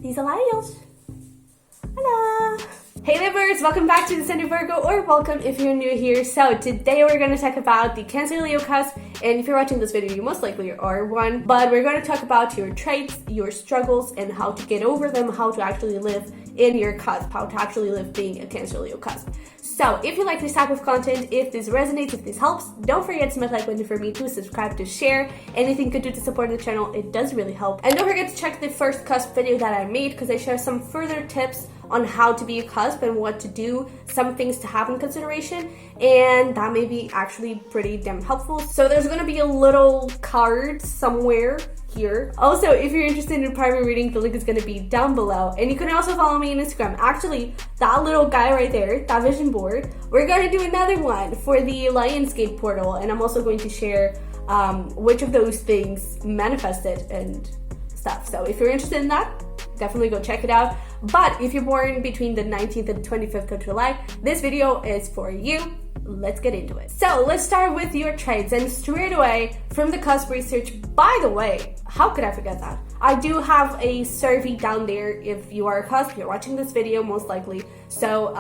these are Leos. Hello. Hey Livers, welcome back to the Sunny Virgo, or welcome if you're new here. So today we're going to talk about the Cancer-Leo Cusp, and if you're watching this video, you most likely are one, but we're going to talk about your traits, your struggles, and how to get over them, how to actually live in your cusp, how to actually live being a Cancer-Leo Cusp. So if you like this type of content, if this resonates, if this helps, don't forget to smash like button for me, to subscribe, to share. Anything you could do to support the channel, it does really help. And don't forget to check the first cusp video that I made, because I share some further tips on how to be a cusp and what to do, some things to have in consideration, and that may be actually pretty damn helpful. So there's gonna be a little card somewhere here. Also, if you're interested in private reading, the link is gonna be down below, and you can also follow me on Instagram. Actually, that little guy right there, that vision board, we're gonna do another one for the Lionsgate portal, and I'm also going to share which of those things manifested and stuff. So if you're interested in that, definitely go check it out. But if you're born between the 19th and 25th of July, this video is for you. Let's get into it. So let's start with your traits, and straight away from the cusp research. By the way, how could I forget that? I do have a survey down there if you are a cusp, you're watching this video most likely. So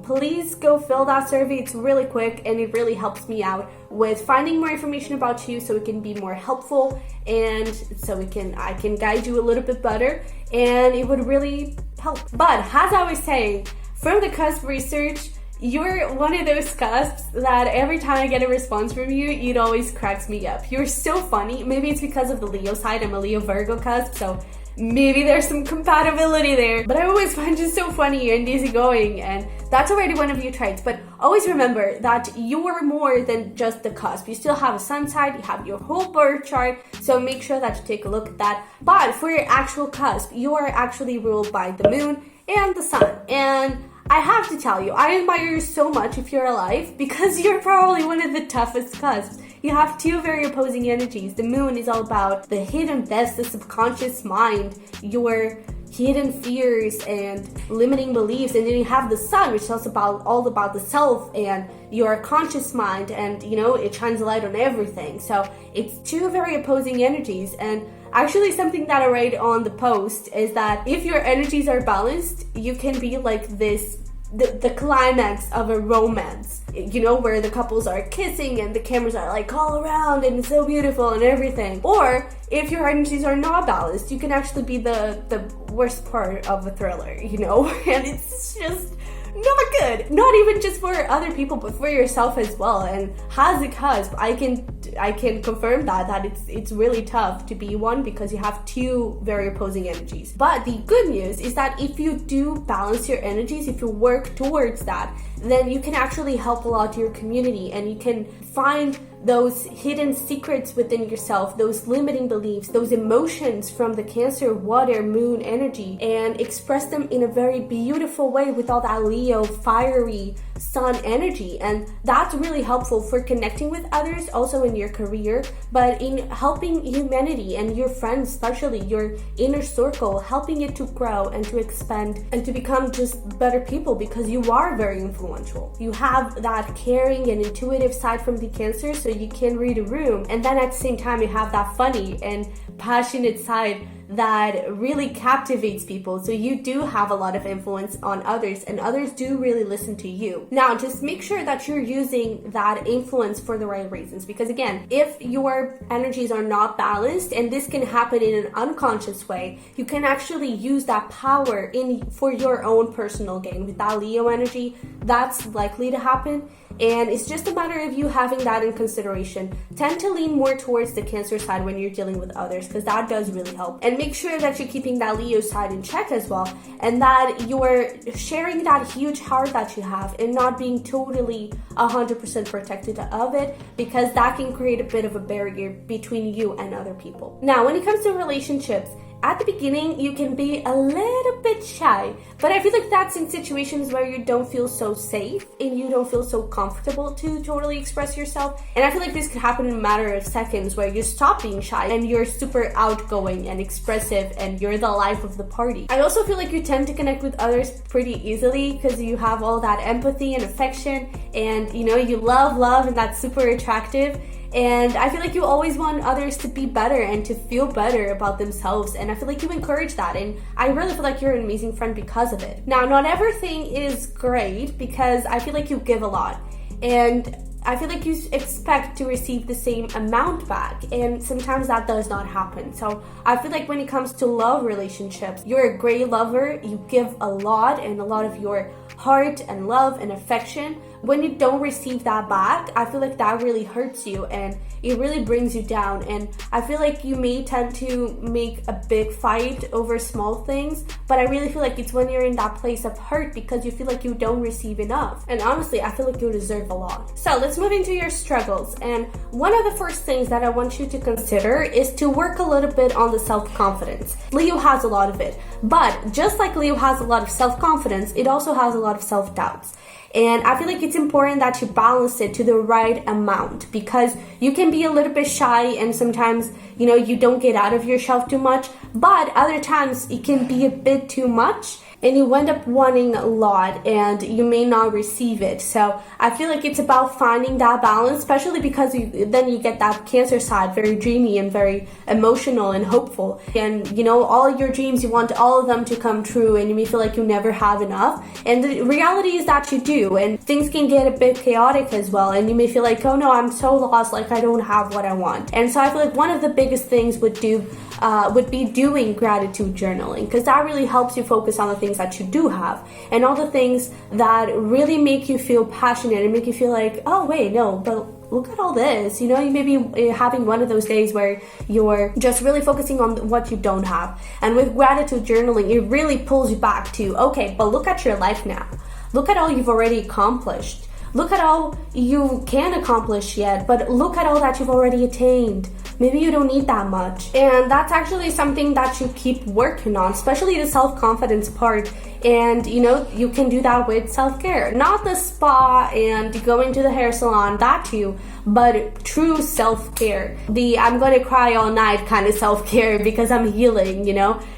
please go fill that survey. It's really quick and it really helps me out with finding more information about you, so it can be more helpful, and so I can guide you a little bit better, and it would really help. But as I was saying, from the cusp research, you're one of those cusps that every time I get a response from you, it always cracks me up. You're so funny. Maybe it's because of the Leo side. I'm a Leo Virgo cusp, so maybe there's some compatibility there. But I always find you so funny and easygoing, and that's already one of your traits. But always remember that you're more than just the cusp. You still have a sun side, you have your whole birth chart, so make sure that you take a look at that. But for your actual cusp, you are actually ruled by the moon and the sun. And I have to tell you, I admire you so much if you're alive, because you're probably one of the toughest cusps. You have two very opposing energies. The moon is all about the hidden depths, the subconscious mind, your hidden fears and limiting beliefs, and then you have the sun, which is also all about the self and your conscious mind, and you know, it shines a light on everything. So it's two very opposing energies. And actually, something that I write on the post is that if your energies are balanced, you can be like this, the climax of a romance, you know, where the couples are kissing and the cameras are like all around and it's so beautiful and everything. Or if your energies are not balanced, you can actually be the worst part of a thriller, you know, and it's just not good. Not even just for other people, but for yourself as well. And as a cusp, I can confirm that it's really tough to be one, because you have two very opposing energies. But the good news is that if you do balance your energies, if you work towards that, then you can actually help a lot your community, and you can find those hidden secrets within yourself, those limiting beliefs, those emotions from the Cancer, water, moon energy, and express them in a very beautiful way with all that Leo, fiery sun energy. And that's really helpful for connecting with others, also in your career, but in helping humanity and your friends, especially your inner circle, helping it to grow and to expand and to become just better people, because you are very influential. You have that caring and intuitive side from the Cancer, so you can read a room, and then at the same time you have that funny and passionate side that really captivates people. So you do have a lot of influence on others, and others do really listen to you. Now, just make sure that you're using that influence for the right reasons, because again, if your energies are not balanced, and this can happen in an unconscious way, you can actually use that power for your own personal gain. With that Leo energy, that's likely to happen. And it's just a matter of you having that in consideration. Tend to lean more towards the Cancer side when you're dealing with others, because that does really help. And make sure that you're keeping that Leo side in check as well, and that you're sharing that huge heart that you have and not being totally 100% protected of it, because that can create a bit of a barrier between you and other people. Now, when it comes to relationships, at the beginning, you can be a little bit shy, but I feel like that's in situations where you don't feel so safe and you don't feel so comfortable to totally express yourself. And I feel like this could happen in a matter of seconds, where you stop being shy and you're super outgoing and expressive and you're the life of the party. I also feel like you tend to connect with others pretty easily, because you have all that empathy and affection, and you know, you love and that's super attractive. And I feel like you always want others to be better and to feel better about themselves. And I feel like you encourage that. And I really feel like you're an amazing friend because of it. Now, not everything is great because I feel like you give a lot. And I feel like you expect to receive the same amount back, and sometimes that does not happen. So I feel like when it comes to love relationships, you're a great lover, you give a lot and a lot of your heart and love and affection. When you don't receive that back, I feel like that really hurts you and it really brings you down. And I feel like you may tend to make a big fight over small things, but I really feel like it's when you're in that place of hurt because you feel like you don't receive enough. And honestly, I feel like you deserve a lot. So let's move into your struggles. And one of the first things that I want you to consider is to work a little bit on the self-confidence. Leo has a lot of it, but just like Leo has a lot of self-confidence, it also has a lot of self-doubts. And I feel like it's important that you balance it to the right amount, because you can be a little bit shy and sometimes, you don't get out of yourself too much, but other times it can be a bit too much and you end up wanting a lot and you may not receive it. So I feel like it's about finding that balance, especially because then you get that Cancer side, very dreamy and very emotional and hopeful. And all your dreams, you want all of them to come true and you may feel like you never have enough. And the reality is that you do, and things can get a bit chaotic as well. And you may feel like, oh no, I'm so lost, like I don't have what I want. And so I feel like one of the biggest things would be doing gratitude journaling, because that really helps you focus on the things that you do have and all the things that really make you feel passionate and make you feel like, oh wait, no, but look at all this. You may be having one of those days where you're just really focusing on what you don't have. And with gratitude journaling, it really pulls you back to, okay, but look at your life now. Look at all you've already accomplished. Look at all you can accomplish yet, but look at all that you've already attained. Maybe you don't need that much. And that's actually something that you keep working on, especially the self-confidence part. And you can do that with self-care, not the spa and going to the hair salon, that too, but true self-care. The I'm gonna cry all night kind of self-care because I'm healing,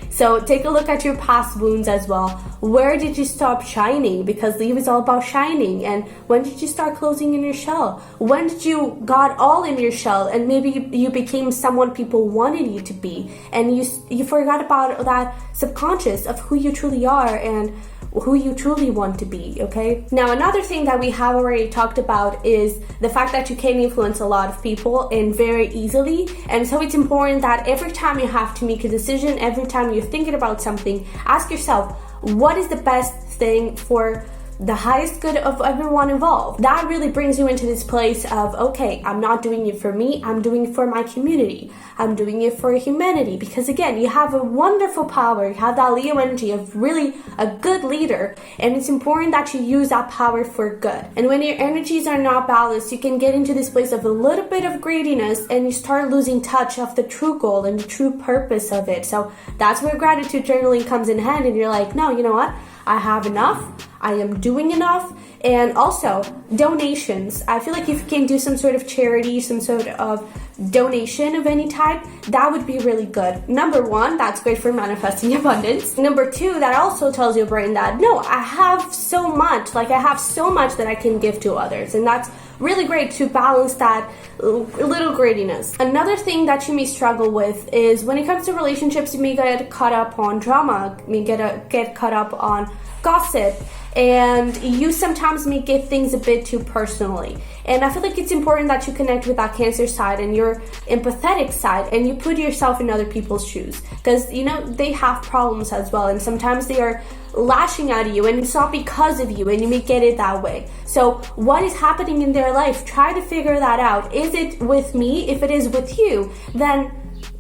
So take a look at your past wounds as well. Where did you stop shining? Because Leo is all about shining. And when did you start closing in your shell? When did you got all in your shell and maybe you became someone people wanted you to be, and you forgot about that subconscious of who you truly are and who you truly want to be, okay? Now, another thing that we have already talked about is the fact that you can influence a lot of people and very easily. And so it's important that every time you have to make a decision, every time you're thinking about something, ask yourself, what is the best thing for the highest good of everyone involved? That really brings you into this place of, okay, I'm not doing it for me, I'm doing it for my community. I'm doing it for humanity. Because again, you have a wonderful power, you have that Leo energy of really a good leader, and it's important that you use that power for good. And when your energies are not balanced, you can get into this place of a little bit of greediness and you start losing touch of the true goal and the true purpose of it. So that's where gratitude journaling comes in hand, and you're like, no, you know what? I have enough. I am doing enough. And also donations. I feel like if you can do some sort of charity, some sort of donation of any type, that would be really good. Number one, that's great for manifesting abundance. Number two, that also tells your brain that, no, I have so much, that I can give to others. And that's really great to balance that little greediness. Another thing that you may struggle with is when it comes to relationships, you may get caught up on drama, you may get caught up on gossip, and you sometimes may get things a bit too personally. And I feel like it's important that you connect with that Cancer side and your empathetic side, and you put yourself in other people's shoes, because they have problems as well, and sometimes they are lashing at you and it's not because of you, and you may get it that way. So what is happening in their life? Try to figure that out. Is it with me? If it is with you, then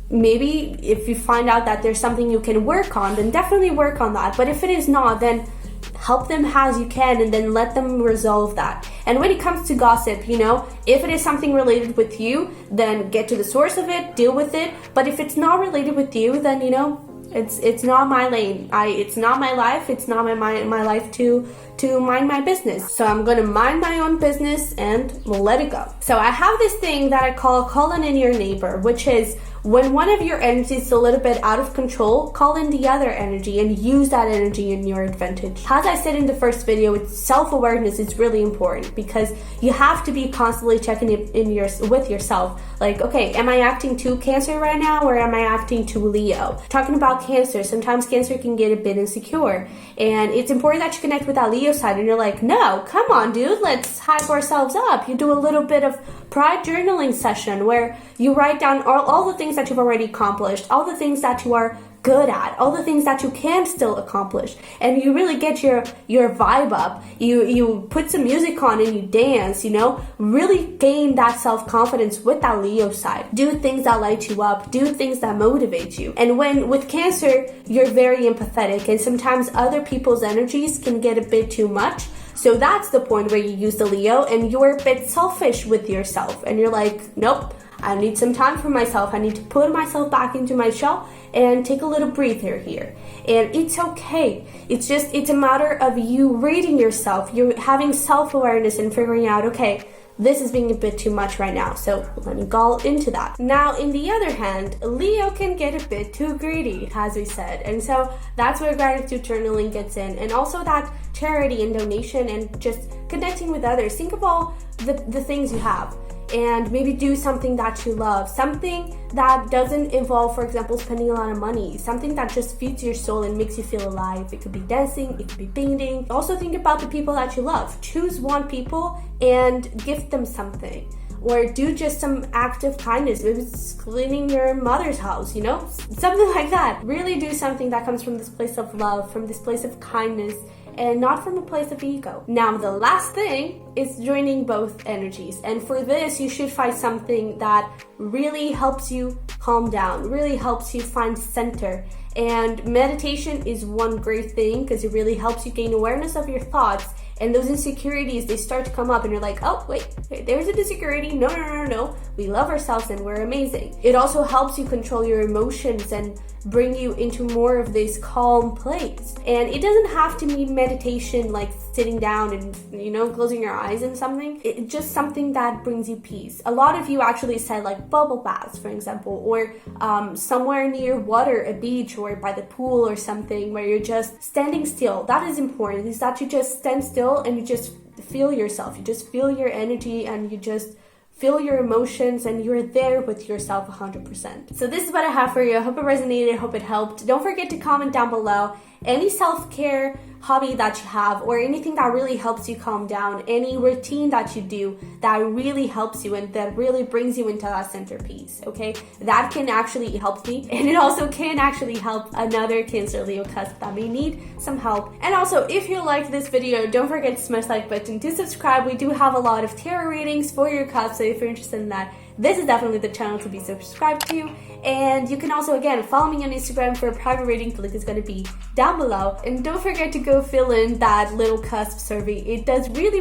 maybe if you find out that there's something you can work on, then definitely work on that. But if it is not, then help them as you can and then let them resolve that. And when it comes to gossip, if it is something related with you, then get to the source of it, deal with it. But if it's not related with you, then it's not my lane. It's not my life. It's not my life to mind my business. So I'm gonna mind my own business and let it go. So I have this thing that I call calling in your neighbor, which is when one of your energies is a little bit out of control, call in the other energy and use that energy in your advantage. As I said in the first video, it's self-awareness is really important because you have to be constantly checking with yourself. Like, okay, am I acting too Cancer right now, or am I acting too Leo? Talking about Cancer, sometimes Cancer can get a bit insecure, and it's important that you connect with that Leo side and you're like, no, come on dude, let's hype ourselves up. You do a little bit of pride journaling session where you write down all the things that you've already accomplished, all the things that you are good at, all the things that you can still accomplish, and you really get your vibe up. You put some music on and you dance, really gain that self-confidence with that Leo side. Do things that light you up, do things that motivate you. And when with Cancer, you're very empathetic, and sometimes other people's energies can get a bit too much. So that's the point where you use the Leo and you're a bit selfish with yourself, and you're like, nope, I need some time for myself. I need to put myself back into my shell and take a little breather here. And it's okay. It's a matter of you reading yourself. You're having self-awareness and figuring out, okay, this is being a bit too much right now, so let me go into that. Now, in the other hand, Leo can get a bit too greedy, as we said, and so that's where gratitude journaling gets in, and also that charity and donation and just connecting with others. Think of all the things you have, and maybe do something that you love, something that doesn't involve, for example, spending a lot of money, something that just feeds your soul and makes you feel alive. It could be dancing, it could be painting. Also think about the people that you love. Choose one people and gift them something, or do just some act of kindness. Maybe it's cleaning your mother's house, something like that. Really do something that comes from this place of love, from this place of kindness, and not from a place of ego. Now, the last thing is joining both energies. And for this, you should find something that really helps you calm down, really helps you find center. And meditation is one great thing because it really helps you gain awareness of your thoughts. And those insecurities, they start to come up and you're like, oh, wait, there's an insecurity. No. We love ourselves and we're amazing. It also helps you control your emotions and bring you into more of this calm place. And it doesn't have to mean meditation like sitting down and, closing your eyes and something. It's just something that brings you peace. A lot of you actually said like bubble baths, for example, or somewhere near water, a beach, or by the pool or something where you're just standing still. That is important, is that you just stand still and you just feel yourself. You just feel your energy and you just feel your emotions, and you're there with yourself 100%. So this is what I have for you. I hope it resonated. I hope it helped. Don't forget to comment down below any self-care hobby that you have, or anything that really helps you calm down, any routine that you do that really helps you and that really brings you into that centerpiece, okay? That can actually help me, and it also can actually help another Cancer-Leo Cusp that may need some help. And also, if you liked this video, don't forget to smash the like button, to subscribe. We do have a lot of tarot readings for your cusp, so if you're interested in that, this is definitely the channel to be subscribed to. And you can also, again, follow me on Instagram for a private reading. The link is going to be down below. And don't forget to go fill in that little cusp survey. It does really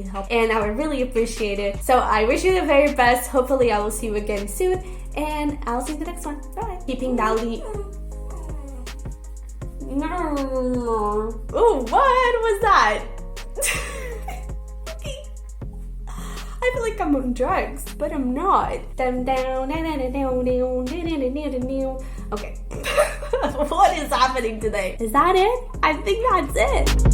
help, and I would really appreciate it. So I wish you the very best. Hopefully I will see you again soon, and I'll see you in the next one. Bye. Keeping that Oh, what was that? I feel like I'm on drugs, but I'm not. Okay. What is happening today? Is that it? I think that's it.